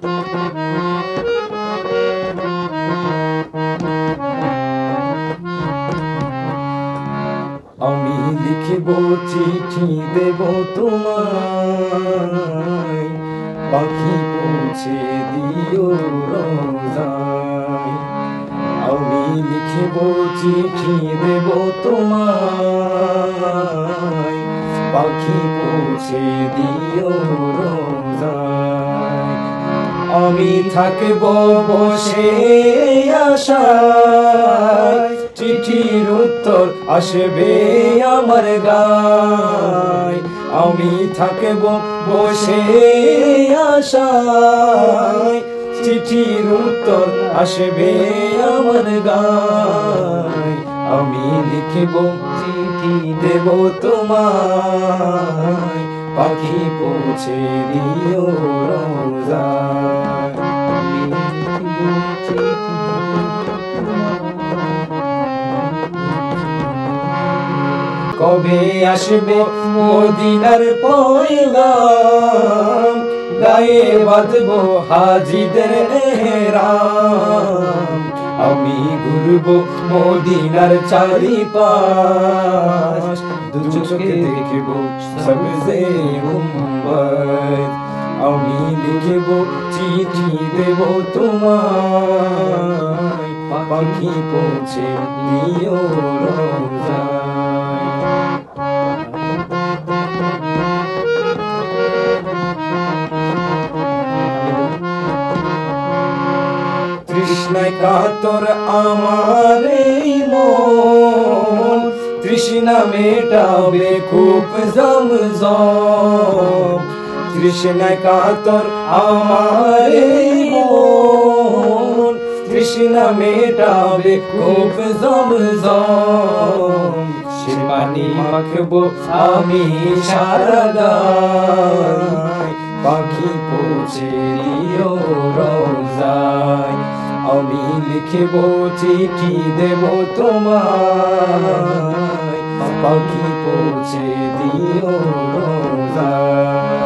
আমি লিখিব চিঠি দেব তোমায়, পাখি পৌঁছে দিও রোজায়। আমি লিখিব চিঠি দেব তোমায়, পাখি পৌঁছে দিও রোজায়। আমি থাকব বসে আশায়, চিঠির উত্তর আসবে আমার গায়। আমি থাকব বসে আশায়, চিঠির উত্তর আসবে আমার গায়। আমি লিখিব চিঠি দেব তোমায়, পাখি পৌঁছে দিও রোজায়। আমি লিখিব চিঠি কবে আসবে মদিনার পয়গাম, গায়ে বাঁধবো হাজিদের এহরাম। আমি ঘুরব মদিনার চারিপাশ, দু চোখে দেখব সবজে উম্মত। আমি লিখব চিঠি দেব তোমায়, পাখি পৌঁছে দিও রোজায়। তৃষ্ণায় কাতর আমার এই মন, তৃষ্ণা মেটাবে কূপ জমজম। তৃষ্ণায় কাতর আমার এই মন, তৃষ্ণা মেটাবে কূপ জমজম। সে পানি মাখবো আমি সারা গায়, পাখি পৌঁছে দিও রোজায়। আমি লিখিব চিঠি দেব তোমায়, পাখি পৌঁছে দিও রোজায়।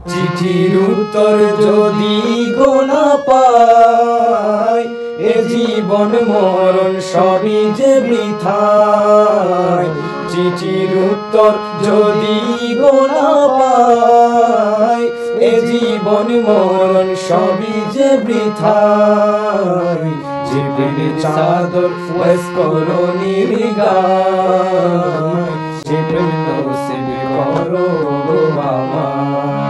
চিঠির উত্তর যদি গোনা পাই, এ জীবন মরণ সবই যে বৃথায়। চিঠির উত্তর যদি গোনা পাই, এ জীবন মরণ সবই যে বৃথায়। যে প্রেমের চাদর ওয়াস করো নির্গায়, সে প্রেম নসিব করো গো আমায়।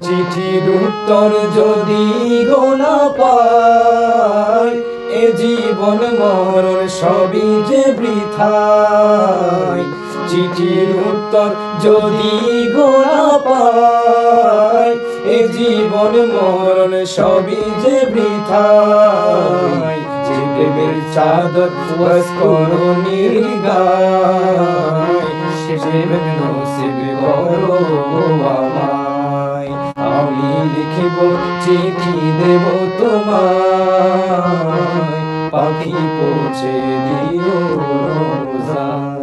চিঠির উত্তর যদি গোনা পাই, এ জীবন মরণ সবই যে বৃথায়। চিঠির উত্তর যদি গোনা পাই, এ জীবন মরণ সবই যে বৃথায়। যে প্রেমের চাদর ওয়াস করো নির্গায়, সে প্রেম নসিব করো আমায়। আমি লিখিব চিঠি দেব তোমায়, পাখি পৌঁছে দিও রোজায়।